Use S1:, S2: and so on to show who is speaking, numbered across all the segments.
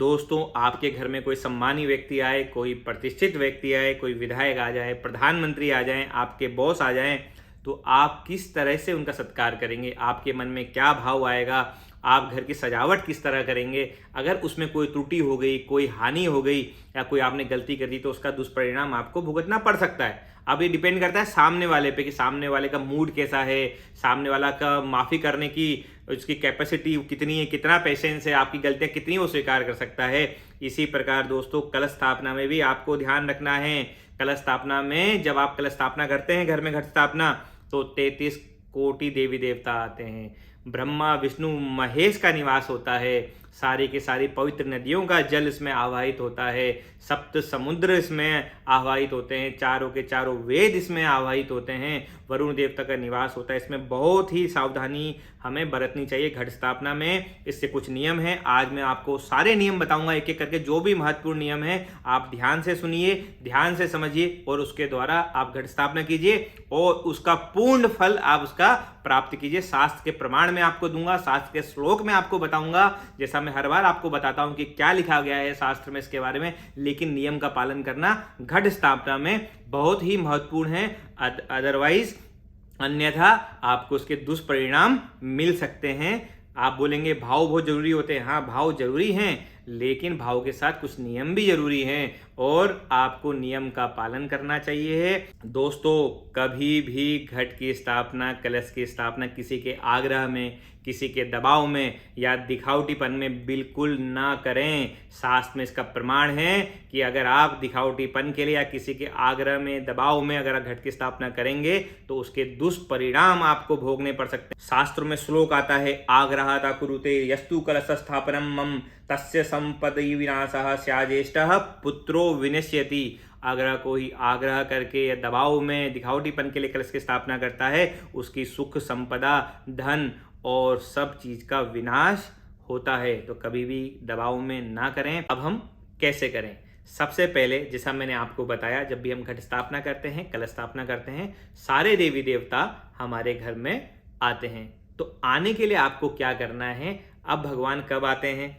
S1: दोस्तों आपके घर में कोई सम्मानी व्यक्ति आए, कोई प्रतिष्ठित व्यक्ति आए, कोई विधायक आ जाए, प्रधानमंत्री आ जाएं, आपके बॉस आ जाएं, तो आप किस तरह से उनका सत्कार करेंगे? आपके मन में क्या भाव आएगा? आप घर की सजावट किस तरह करेंगे? अगर उसमें कोई त्रुटि हो गई, कोई हानि हो गई या कोई आपने गलती कर दी तो उसका दुष्परिणाम आपको भुगतना पड़ सकता है। अब ये डिपेंड करता है सामने वाले पे कि सामने वाले का मूड कैसा है, सामने वाला का माफ़ी करने की उसकी कैपेसिटी कितनी है, कितना पेशेंस है, आपकी गलतियाँ कितनी वो स्वीकार कर सकता है। इसी प्रकार दोस्तों कलश स्थापना में भी आपको ध्यान रखना है। कलश स्थापना में जब आप कलश स्थापना करते हैं घर में घट स्थापना, तो 33 कोटि देवी देवता आते हैं। ब्रह्मा विष्णु महेश का निवास होता है। सारी की सारी पवित्र नदियों का जल इसमें आवाहित होता है। सप्त समुद्र इसमें आवाहित होते हैं। चारों के चारों वेद इसमें आवाहित होते हैं। वरुण देवता का निवास होता है। इसमें बहुत ही सावधानी हमें बरतनी चाहिए घट स्थापना में। इससे कुछ नियम हैं, आज मैं आपको सारे नियम बताऊंगा एक एक करके। जो भी महत्वपूर्ण नियम है आप ध्यान से सुनिए, ध्यान से समझिए और उसके द्वारा आप घट स्थापना कीजिए और उसका पूर्ण फल आप उसका प्राप्त कीजिए। शास्त्र के प्रमाण में आपको दूंगा, शास्त्र के श्लोक में आपको बताऊंगा, जैसा मैं हर बार आपको बताता हूं कि क्या लिखा गया है शास्त्र में इसके बारे में। लेकिन नियम का पालन करना घट स्थापना में बहुत ही महत्वपूर्ण है, अदरवाइज अन्यथा आपको उसके दुष्परिणाम मिल सकते हैं। आप बोलेंगे भाव बहुत जरूरी होते हैं। हाँ, भाव जरूरी हैं, लेकिन भाव के साथ कुछ नियम भी जरूरी हैं और आपको नियम का पालन करना चाहिए। दोस्तों कभी भी घट की स्थापना, कलश की स्थापना किसी के आग्रह में, किसी के दबाव में या दिखावटीपन में बिल्कुल ना करें। शास्त्र में इसका प्रमाण है कि अगर आप दिखावटीपन के लिए या किसी के आग्रह में, दबाव में अगर घट की स्थापना करेंगे तो उसके दुष्परिणाम आपको भोगने पड़ सकते हैं। शास्त्र में श्लोक आता है, आग्रहता कुरुते यस्तु कलश स्थापनम मम तस्य संपदि विनाशः स्याज्येष्ठः पुत्रो विनश्यति। अगर कोई आग्रह करके या दबाव में, दिखावटीपन के लिए कलश की स्थापना करता है, उसकी सुख संपदा, धन और सब चीज का विनाश होता है। तो कभी भी दबाव में ना करें। अब हम कैसे करें? सबसे पहले जैसा मैंने आपको बताया, जब भी हम घट स्थापना करते हैं, कलश स्थापना करते हैं, सारे देवी देवता हमारे घर में आते हैं। तो आने के लिए आपको क्या करना है? अब भगवान कब आते हैं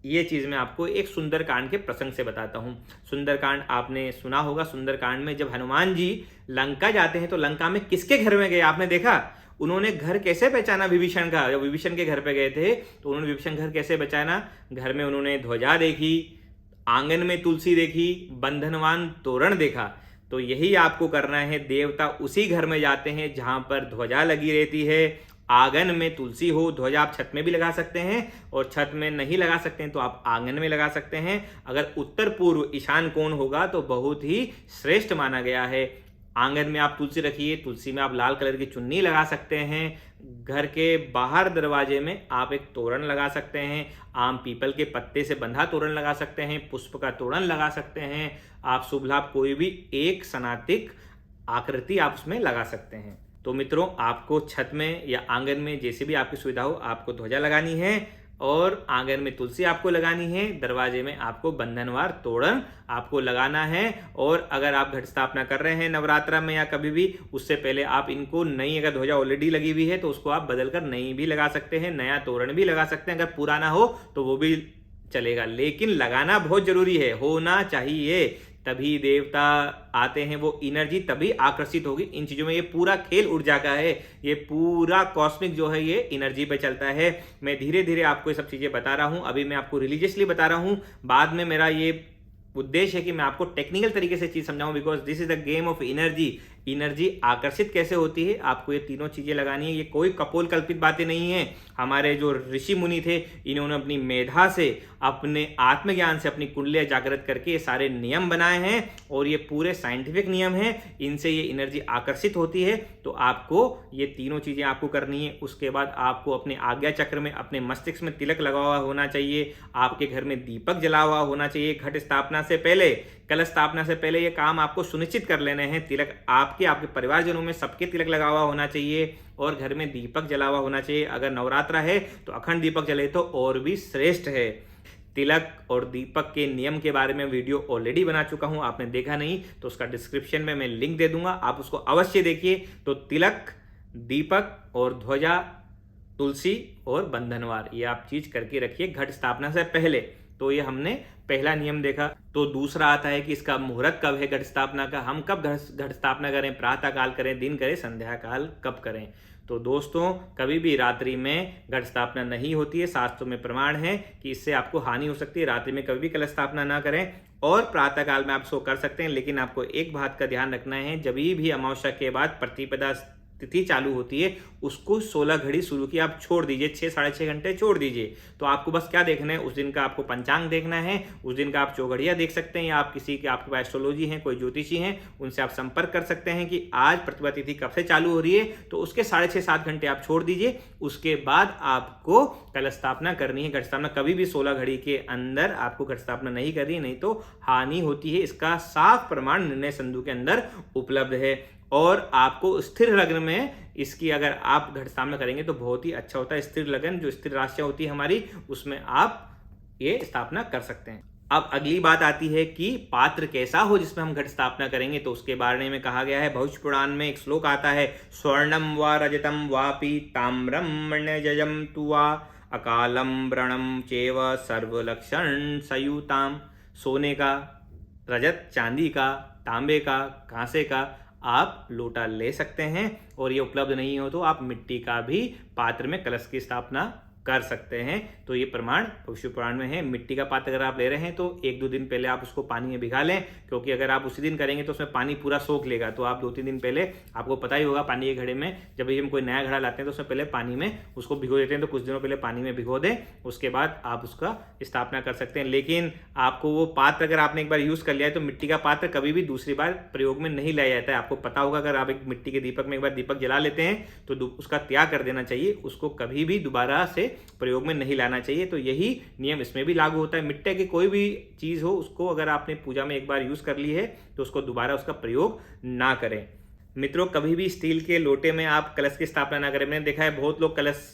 S1: ये चीज मैं आपको एक सुंदरकांड के प्रसंग से बताता हूं। सुंदरकांड आपने सुना होगा। सुंदरकांड में जब हनुमान जी लंका जाते हैं तो लंका में किसके घर में गए आपने देखा? उन्होंने घर कैसे पहचाना विभीषण का? जब विभीषण के घर पे गए थे तो उन्होंने विभीषण घर कैसे पहचाना? घर में उन्होंने ध्वजा देखी, आंगन में तुलसी देखी, बंधनवान तोरण देखा। तो यही आपको करना है। देवता उसी घर में जाते हैं जहां पर ध्वजा लगी रहती है, आंगन में तुलसी हो। ध्वजा आप छत में भी लगा सकते हैं और छत में नहीं लगा सकते हैं तो आप आंगन में लगा सकते हैं। अगर उत्तर पूर्व ईशान कोण होगा तो बहुत ही श्रेष्ठ माना गया है। आंगन में आप तुलसी रखिए, तुलसी में आप लाल कलर की चुन्नी लगा सकते हैं। घर के बाहर दरवाजे में आप एक तोरण लगा सकते हैं। आम पीपल के पत्ते से बंधा तोरण लगा सकते हैं, पुष्प का तोरण लगा सकते हैं। आप शुभ लाभ कोई भी एक सनातिक आकृति आप उसमें लगा सकते हैं। तो मित्रों आपको छत में या आंगन में जैसे भी आपकी सुविधा हो आपको ध्वजा लगानी है और आंगन में तुलसी आपको लगानी है। दरवाजे में आपको बंधनवार तोरण आपको लगाना है। और अगर आप घट स्थापना कर रहे हैं नवरात्रा में या कभी भी, उससे पहले आप इनको नई, अगर ध्वजा ऑलरेडी लगी हुई है तो उसको आप बदलकर नई भी लगा सकते हैं, नया तोरण भी लगा सकते हैं। अगर पुराना हो तो वो भी चलेगा, लेकिन लगाना बहुत जरूरी है, होना चाहिए। तभी देवता आते हैं, वो एनर्जी तभी आकर्षित होगी। इन चीजों में ये पूरा खेल ऊर्जा का है, ये पूरा कॉस्मिक जो है ये एनर्जी पे चलता है। मैं धीरे धीरे आपको ये सब चीजें बता रहा हूं। अभी मैं आपको रिलीजियसली बता रहा हूं, बाद में मेरा ये उद्देश्य है कि मैं आपको टेक्निकल तरीके से चीज समझाऊं, because this is the game of energy. Energy आकर्षित कैसे होती है, आपको ये तीनों चीजें लगानी है। ये कोई कपोल कल्पित बातें नहीं है। हमारे जो ऋषि मुनि थे इन्होंने अपनी मेधा से, अपने आत्मज्ञान से अपनी कुंडलियां जागृत करके ये सारे नियम बनाए हैं और ये पूरे साइंटिफिक नियम हैं। इनसे ये एनर्जी आकर्षित होती है। तो आपको ये तीनों चीजें आपको करनी है। उसके बाद आपको अपने आज्ञा चक्र में, अपने मस्तिष्क में तिलक लगा हुआ होना चाहिए। आपके घर में दीपक जला हुआ होना चाहिए। घट स्थापना से पहले, कलश स्थापना से पहले ये काम आपको सुनिश्चित कर लेने हैं। तिलक आपके परिवारजनों में सबके तिलक लगा हुआ होना चाहिए और घर में दीपक जला हुआ होना चाहिए। अगर नवरात्रा है तो अखंड दीपक जले तो और भी श्रेष्ठ है। तिलक और दीपक के नियम के बारे में वीडियो ऑलरेडी बना चुका हूं, आपने देखा नहीं तो उसका डिस्क्रिप्शन में मैं लिंक दे दूंगा, आप उसको अवश्य देखिए। तो तिलक, दीपक और ध्वजा, तुलसी और बंधनवार, ये आप चीज करके रखिए घट स्थापना से पहले। तो ये हमने पहला नियम देखा। तो दूसरा आता है कि इसका मुहूर्त कब है घट स्थापना का, हम कब घट स्थापना करें, प्रातः काल करें, दिन करें, संध्या काल कब करें। तो दोस्तों कभी भी रात्रि में घट स्थापना नहीं होती है, शास्त्रों में प्रमाण है कि इससे आपको हानि हो सकती है। रात्रि में कभी भी कलश स्थापना ना करें और प्रातः काल में आप इसको कर सकते हैं, लेकिन आपको एक बात का ध्यान रखना है, जब भी अमावस्या के बाद प्रतिपदा तिथि चालू होती है उसको 16 घड़ी शुरू की आप छोड़ दीजिए, 6 साढ़े 6 घंटे छोड़ दीजिए। तो आपको बस क्या देखना है, उस दिन का आपको पंचांग देखना है, उस दिन का आप चौघड़िया देख सकते हैं, या आप किसी के आपके पास एस्ट्रोलॉजी हैं, कोई ज्योतिषी हैं, उनसे आप संपर्क कर सकते हैं कि आज प्रतिपदा तिथि कब से चालू हो रही है। तो उसके 6.5-7 घंटे आप छोड़ दीजिए, उसके बाद आपको कलश स्थापना करनी है। घट स्थापना कभी भी 16 घड़ी के अंदर आपको घट स्थापना नहीं करनी, नहीं तो हानि होती है। इसका साफ प्रमाण निर्णय सिंधु के अंदर उपलब्ध है। और आपको स्थिर लग्न में इसकी अगर आप घट स्थापना करेंगे तो बहुत ही अच्छा होता है। स्थिर लग्न जो स्थिर राशियां होती है हमारी, उसमें आप ये स्थापना कर सकते हैं। अब अगली बात आती है कि पात्र कैसा हो जिसमें हम घट स्थापना करेंगे, तो उसके बारे में कहा गया है। भविष्य पुराण में एक श्लोक आता है, स्वर्णम व रजतम वापि ताम्रम मण्यजयम तुवा अकालम व्रणम चेव सर्वलक्षण सयुताम। सोने का, रजत चांदी का, तांबे का, कांसे का आप लोटा ले सकते हैं, और ये उपलब्ध नहीं हो तो आप मिट्टी का भी पात्र में कलश की स्थापना कर सकते हैं। तो ये प्रमाण भविष्य पुराण में है। मिट्टी का पात्र अगर आप ले रहे हैं तो 1-2 दिन पहले आप उसको पानी में भिगा लें, क्योंकि अगर आप उसी दिन करेंगे तो उसमें पानी पूरा सोख लेगा। तो आप 2-3 दिन पहले, आपको पता ही होगा पानी के घड़े में जब भी हम कोई नया घड़ा लाते हैं तो उसमें पहले पानी में उसको भिगो देते हैं, तो कुछ दिनों पहले पानी में भिगो दें, उसके बाद आप उसका स्थापना कर सकते हैं। लेकिन आपको वो पात्र अगर आपने एक बार यूज कर लिया है तो मिट्टी का पात्र कभी भी दूसरी बार प्रयोग में नहीं लाया जाता है। आपको पता होगा, अगर आप एक मिट्टी के दीपक में एक बार दीपक जला लेते हैं तो उसका त्याग कर देना चाहिए, उसको कभी भी दोबारा से प्रयोग में नहीं लाना चाहिए। तो यही नियम इसमें भी लागू होता है। मिट्टी की कोई भी चीज हो, उसको अगर आपने पूजा में एक बार यूज कर ली है तो उसको दोबारा उसका प्रयोग ना करें। मित्रों कभी भी स्टील के लोटे में आप कलश की स्थापना ना करें। मैंने देखा है बहुत लोग कलश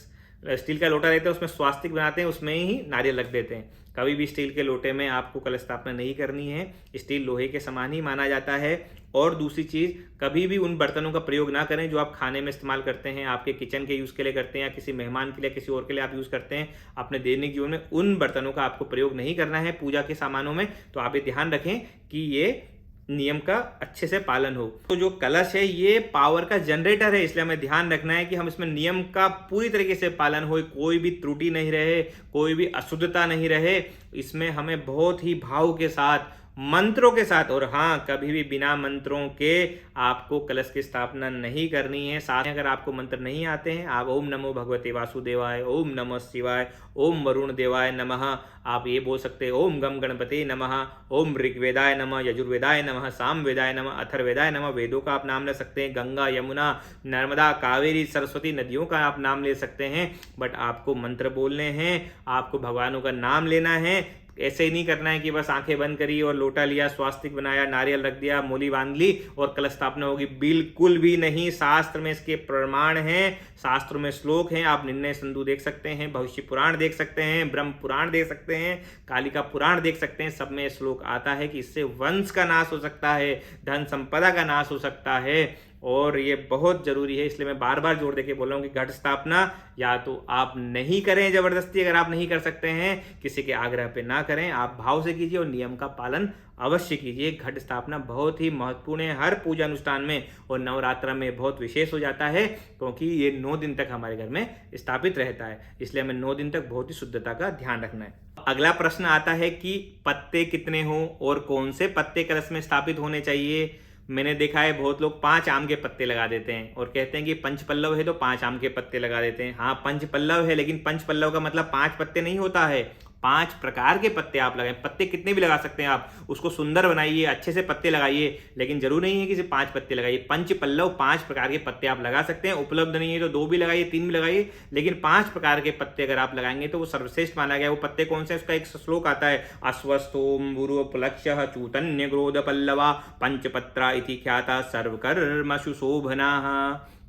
S1: स्टील का लोटा रहता है उसमें स्वास्तिक बनाते हैं, उसमें ही नारियल रख देते हैं। कभी भी स्टील के लोटे में आपको कलश स्थापना नहीं करनी है। स्टील लोहे के समान ही माना जाता है। और दूसरी चीज, कभी भी उन बर्तनों का प्रयोग ना करें जो आप खाने में इस्तेमाल करते हैं, आपके किचन के यूज के लिए करते हैं, या किसी मेहमान के लिए, किसी और के लिए आप यूज करते हैं अपने दैनिक जीवन में, उन बर्तनों का आपको प्रयोग नहीं करना है पूजा के सामानों में। तो आप ये ध्यान रखें कि ये नियम का अच्छे से पालन हो। तो जो कलश है ये पावर का जनरेटर है, इसलिए हमें ध्यान रखना है कि हम इसमें नियम का पूरी तरीके से पालन हो, कोई भी त्रुटि नहीं रहे, कोई भी अशुद्धता नहीं रहे। इसमें हमें बहुत ही भाव के साथ, मंत्रों के साथ, और हाँ कभी भी बिना मंत्रों के आपको कलश की स्थापना नहीं करनी है। साथ में अगर आपको मंत्र नहीं आते हैं, आप ओम नमो भगवते वासुदेवाय, ओम नमः शिवाय, ओम वरुण देवाय नमः, आप ये बोल सकते हैं ओम गम गणपति नमः, ओम ऋग्वेदाय नमः, यजुर्वेदाय नमः, सामवेदाय नमः, अथर्वेदाय नमः। वेदों का आप नाम ले सकते हैं, गंगा, यमुना, नर्मदा, कावेरी, सरस्वती नदियों का आप नाम ले सकते हैं। बट आपको मंत्र बोलने हैं, आपको भगवानों का नाम लेना है। ऐसे ही नहीं करना है कि बस आंखें बंद करी और लोटा लिया, स्वास्तिक बनाया, नारियल रख दिया, मूली बांध ली और कलश स्थापना होगी। बिल्कुल भी नहीं। शास्त्र में इसके प्रमाण हैं, शास्त्र में श्लोक हैं। आप निर्णय सिंधु देख सकते हैं, भविष्य पुराण देख सकते हैं, ब्रह्म पुराण देख सकते हैं, कालिका पुराण देख सकते हैं। सब में श्लोक आता है कि इससे वंश का नाश हो सकता है, धन संपदा का नाश हो सकता है, और ये बहुत जरूरी है। इसलिए मैं बार बार जोर देके बोल रहा हूँ कि घट स्थापना या तो आप नहीं करें जबरदस्ती, अगर आप नहीं कर सकते हैं किसी के आग्रह पे ना करें, आप भाव से कीजिए और नियम का पालन अवश्य कीजिए। घट स्थापना बहुत ही महत्वपूर्ण है हर पूजा अनुष्ठान में, और नवरात्र में बहुत विशेष हो जाता है क्योंकि ये 9 दिन तक हमारे घर में स्थापित रहता है। इसलिए हमें 9 दिन तक बहुत ही शुद्धता का ध्यान रखना है। अगला प्रश्न आता है कि पत्ते कितने हों और कौन से पत्ते कलश में स्थापित होने चाहिए। मैंने देखा है बहुत लोग 5 आम के पत्ते लगा देते हैं और कहते हैं कि पंचपल्लव है तो 5 आम के पत्ते लगा देते हैं। हाँ पंचपल्लव है, लेकिन पंचपल्लव का मतलब 5 पत्ते नहीं होता है, 5 प्रकार के पत्ते आप लगाएं। पत्ते कितने भी लगा सकते हैं आप, उसको सुंदर बनाइए, अच्छे से पत्ते लगाइए, लेकिन जरूर नहीं है कि सिर्फ 5 पत्ते लगाइए। पंचपल्लव 5 प्रकार के पत्ते आप लगा सकते हैं। उपलब्ध नहीं है तो 2 भी लगाइए, 3 भी लगाइए, लेकिन 5 प्रकार के पत्ते अगर आप लगाएंगे तो वो सर्वश्रेष्ठ माना गया। वो पत्ते कौन से, उसका एक श्लोक आता है, अश्वत्थोम गुरुपलक्ष्य चूतन्य ग्रोध पल्लवा पंचपत्रा इति ख्याता सर्वकर्मसु शोभना।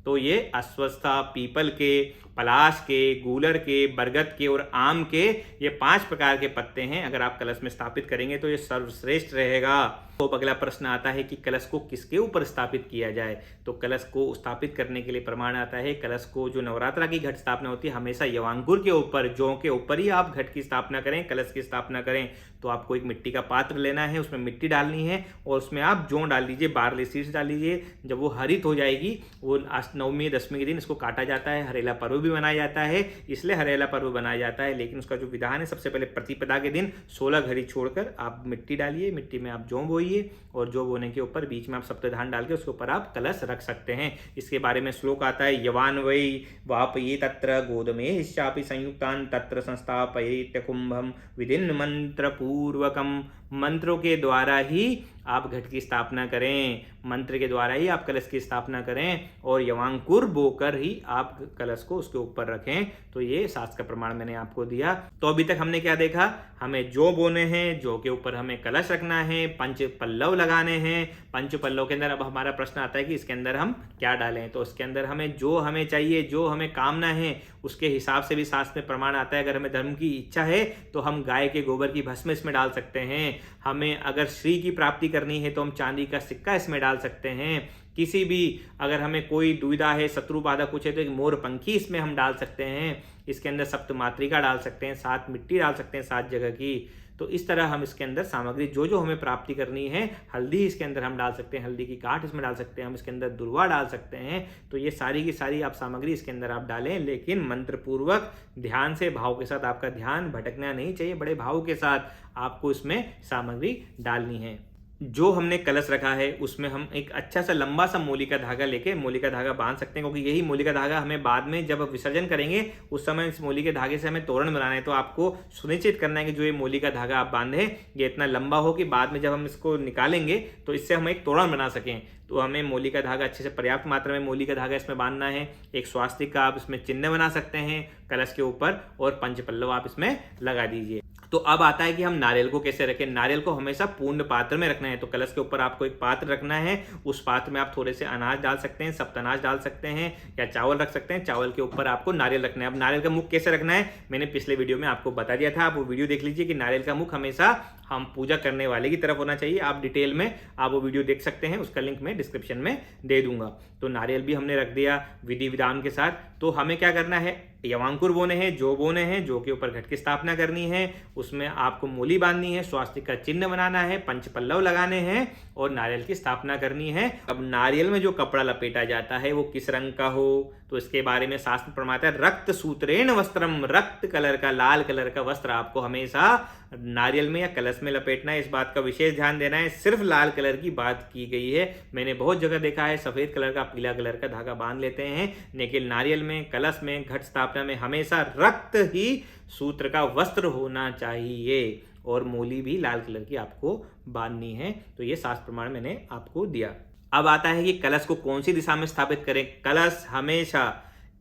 S1: तो ये अश्वत्था, पीपल के, पलाश के, गूलर के, बरगद के और आम के, ये 5 प्रकार के पत्ते हैं। अगर आप कलश में स्थापित करेंगे तो ये सर्वश्रेष्ठ रहेगा। तो अगला प्रश्न आता है कि कलश को किसके ऊपर स्थापित किया जाए। तो कलश को स्थापित करने के लिए प्रमाण आता है, कलश को जो नवरात्रा की घट स्थापना होती है हमेशा यवांकुर के ऊपर, जौ के ऊपर ही आप घट की स्थापना करें, कलश की स्थापना करें। तो आपको एक मिट्टी का पात्र लेना है, उसमें मिट्टी डालनी है और उसमें आप जौ डाल दीजिए, बारले सीड्स डाल दीजिए। जब वो हरित हो जाएगी, वो नवमी 10वीं के दिन इसको काटा जाता है। हरेला पर्व भी मनाया जाता है, इसलिए हरेला पर्व बनाया जाता है। लेकिन उसका जो विधान है, सबसे पहले प्रतिपदा के दिन 16 घड़ी छोड़कर आप मिट्टी डालिए, मिट्टी में आप जौ बोइए और जौ बोने के ऊपर बीच में आप सप्तधान डाल के उसके ऊपर आप कलश रख सकते हैं। इसके बारे में श्लोक आता है, यवान वै वापये तत्र गोदमे शापि संयुक्तान तत्र संस्थापयेत् कुंभम विधिन्न मंत्र पूर्वकम। मंत्रों के द्वारा ही आप घट की स्थापना करें, मंत्र के द्वारा ही आप कलश की स्थापना करें और यवांकुर बोकर ही आप कलश को उसके ऊपर रखें। तो ये शास्त्र का प्रमाण मैंने आपको दिया। तो अभी तक हमने क्या देखा, हमें जौ बोने हैं, जौ के ऊपर हमें कलश रखना है, पंच पल्लव लगाने हैं। पंच पल्लव के अंदर अब हमारा प्रश्न आता है कि इसके अंदर हम क्या डालें। तो उसके अंदर हमें जो हमें चाहिए, जो हमें कामना है, उसके हिसाब से भी शास्त्र में प्रमाण आता है। अगर हमें धर्म की इच्छा है तो हम गाय के गोबर की भस्म इसमें डाल सकते हैं। हमें अगर श्री की प्राप्ति करनी है तो हम चांदी का सिक्का इसमें डाल सकते हैं। किसी भी अगर हमें कोई दुविधा है, शत्रु बाधा कुछ है, तो एक मोर पंखी इसमें हम डाल सकते हैं। इसके अंदर सप्तमात्रिका डाल सकते हैं, 7 मिट्टी डाल सकते हैं 7 जगह की। तो इस तरह हम इसके अंदर सामग्री जो जो हमें प्राप्ति करनी है, हल्दी इसके अंदर हम डाल सकते हैं, हल्दी की गांठ इसमें डाल सकते हैं, हम इसके अंदर दुर्वा डाल सकते हैं। तो ये सारी की सारी आप सामग्री इसके अंदर आप डालें, लेकिन मंत्र पूर्वक ध्यान से, भाव के साथ। आपका ध्यान भटकना नहीं चाहिए, बड़े भाव के साथ आपको इसमें सामग्री डालनी है। जो हमने कलश रखा है उसमें हम एक अच्छा सा लंबा सा मोली का धागा लेके मोली का धागा बांध सकते हैं, क्योंकि यही मोली का धागा हमें बाद में जब विसर्जन करेंगे उस समय इस मोली के धागे से हमें तोरण बनाना है। तो आपको सुनिश्चित करना है कि जो ये मोली का धागा आप बांधे ये इतना लंबा हो कि बाद में जब हम इसको निकालेंगे तो इससे हम एक तोरण बना सकें। तो हमें मोली का धागा अच्छे से, पर्याप्त मात्रा में मोली का धागा इसमें बांधना है। एक स्वास्तिक का आप इसमें चिन्ह बना सकते हैं कलश के ऊपर और पंचपल्लव आप इसमें लगा दीजिए। तो अब आता है कि हम नारियल को कैसे रखें। नारियल को हमेशा पूर्ण पात्र में रखना है। तो कलश के ऊपर आपको एक पात्र रखना है, उस पात्र में आप थोड़े से अनाज डाल सकते हैं, सप्तानाज डाल सकते हैं या चावल रख सकते हैं। चावल के ऊपर आपको नारियल रखना है। अब नारियल का मुख कैसे रखना है मैंने पिछले वीडियो में आपको बता दिया था, आप वो वीडियो देख लीजिए कि नारियल का मुख हमेशा हम पूजा करने वाले की तरफ होना चाहिए। आप डिटेल में आप वो वीडियो देख सकते हैं, उसका लिंक मैं डिस्क्रिप्शन में दे दूंगा। तो नारियल भी हमने रख दिया विधि विधान के साथ। तो हमें क्या करना है, यवांकुर बोने हैं, जो बोने हैं, जो के ऊपर घट की स्थापना करनी है, उसमें आपको मूली बांधनी है, स्वास्तिक का चिन्ह बनाना है, पंचपल्लव लगाने हैं और नारियल की स्थापना करनी है। अब नारियल में जो कपड़ा लपेटा जाता है वो किस रंग का हो, तो इसके बारे में शास्त्र प्रमाता है, रक्त सूत्रेण वस्त्रम, रक्त कलर का, लाल कलर का वस्त्र आपको हमेशा नारियल में या कलश में लपेटना है। इस बात का विशेष ध्यान देना है, सिर्फ लाल कलर की बात की गई है। मैंने बहुत जगह देखा है सफेद कलर का, पीला कलर का धागा बांध लेते हैं, लेकिन नारियल में, कलश में, घट स्थापना में हमेशा रक्त ही सूत्र का वस्त्र होना चाहिए और मूली भी लाल कलर की आपको बांधनी है। तो ये शास्त्र प्रमाण मैंने आपको दिया। अब आता है कि कलश को कौन सी दिशा में स्थापित करें। कलश हमेशा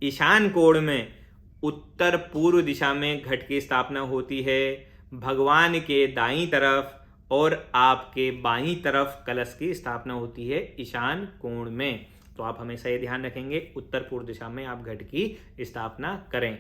S1: ईशान कोण में, उत्तर पूर्व दिशा में घट की स्थापना होती है। भगवान के दाईं तरफ और आपके बाईं तरफ कलश की स्थापना होती है ईशान कोण में। तो आप हमेशा ये ध्यान रखेंगे उत्तर पूर्व दिशा में आप घट की स्थापना करें।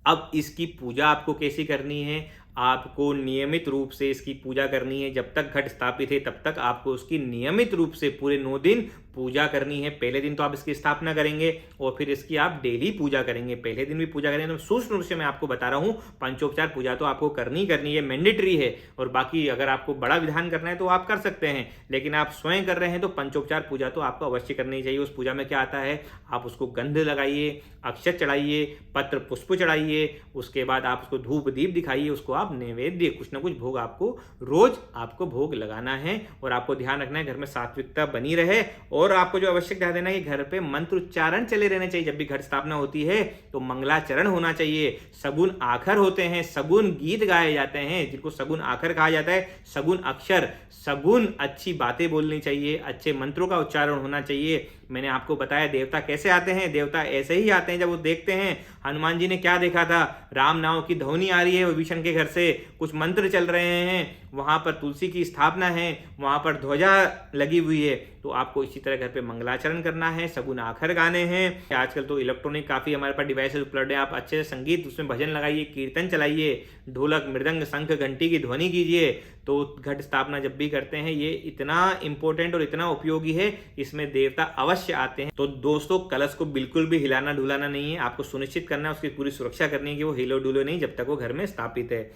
S1: अब इसकी पूजा आपको कैसी करनी है, आपको नियमित रूप से इसकी पूजा करनी है। जब तक घट स्थापित है तब तक आपको उसकी नियमित रूप से पूरे 9 दिन पूजा करनी है। पहले दिन तो आप इसकी स्थापना करेंगे और फिर इसकी आप डेली पूजा करेंगे। पहले दिन भी पूजा करेंगे। तो सूक्ष्म रूप से मैं आपको बता रहा हूँ, पंचोपचार पूजा तो आपको करनी है, मैंडेटरी है। और बाकी अगर आपको बड़ा विधान करना है तो आप कर सकते हैं, लेकिन आप स्वयं कर रहे हैं तो पंचोपचार पूजा तो आपको अवश्य करनी चाहिए। उस पूजा में क्या आता है, आप उसको गंध लगाइए, अक्षत चढ़ाइए, पत्र पुष्प चढ़ाइए, उसके बाद आप उसको धूप दीप दिखाइए, उसको आप नैवेद्य, कुछ ना कुछ भोग आपको रोज आपको भोग लगाना है। और आपको ध्यान रखना है घर में सात्विकता बनी रहे। और आपको जो आवश्यक ध्यान देना है कि घर पे मंत्र उच्चारण चले रहने चाहिए। जब भी घट स्थापना होती है तो मंगलाचरण होना चाहिए। सगुन आखर होते हैं, सगुन गीत गाए जाते हैं जिनको सगुन आखर कहा जाता है। सगुन अक्षर, सगुन अच्छी बातें बोलनी चाहिए, अच्छे मंत्रों का उच्चारण होना चाहिए। मैंने आपको बताया देवता कैसे आते हैं, देवता ऐसे ही आते हैं जब वो देखते हैं हनुमान जी ने क्या देखा था, राम नाम की ध्वनि आ रही है विभीषण के घर से, कुछ मंत्र चल रहे हैं, वहां पर तुलसी की स्थापना है, वहां पर ध्वजा लगी हुई है। तो आपको इसी तरह घर पे मंगलाचरण करना है, सगुन आखर गाने हैं। आजकल तो इलेक्ट्रॉनिक काफ़ी हमारे पास डिवाइसेस उपलब्ध है, आप अच्छे से संगीत उसमें भजन लगाइए, कीर्तन चलाइए, ढोलक मृदंग शंख घंटी की ध्वनि कीजिए। तो घट स्थापना जब भी करते हैं ये इतना इंपॉर्टेंट और इतना उपयोगी है, इसमें देवता अवश्य आते हैं। तो दोस्तों कलश को बिल्कुल भी हिलाना ढुलाना नहीं है, आपको सुनिश्चित करना है, उसकी पूरी सुरक्षा करनी है कि वो हिलो डुलो नहीं जब तक वो घर में स्थापित है।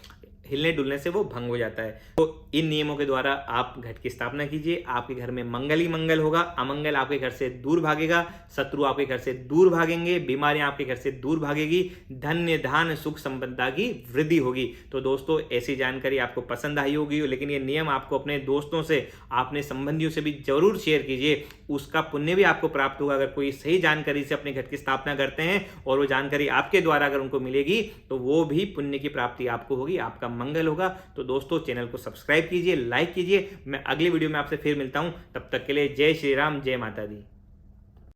S1: हिलने डुलने से वो भंग हो जाता है। तो इन नियमों के द्वारा आप घट की स्थापना कीजिए, आपके घर में मंगल ही मंगल होगा, अमंगल आपके घर से दूर भागेगा, शत्रु आपके घर से दूर भागेंगे, बीमारियां आपके घर से दूर भागेगी, धन्य धान सुख संपदा की वृद्धि होगी। तो दोस्तों ऐसी जानकारी आपको पसंद आई होगी, लेकिन ये नियम आपको अपने दोस्तों से, अपने संबंधियों से भी जरूर शेयर कीजिए, उसका पुण्य भी आपको प्राप्त होगा। अगर कोई सही जानकारी से अपने घट की स्थापना करते हैं और वो जानकारी आपके द्वारा अगर उनको मिलेगी तो वो भी पुण्य की प्राप्ति आपको होगी, आपका मंगल होगा। तो दोस्तों चैनल को सब्सक्राइब कीजिए, लाइक कीजिए। मैं अगली वीडियो में आपसे फिर मिलता हूं, तब तक के लिए जय श्री राम, जय माता दी।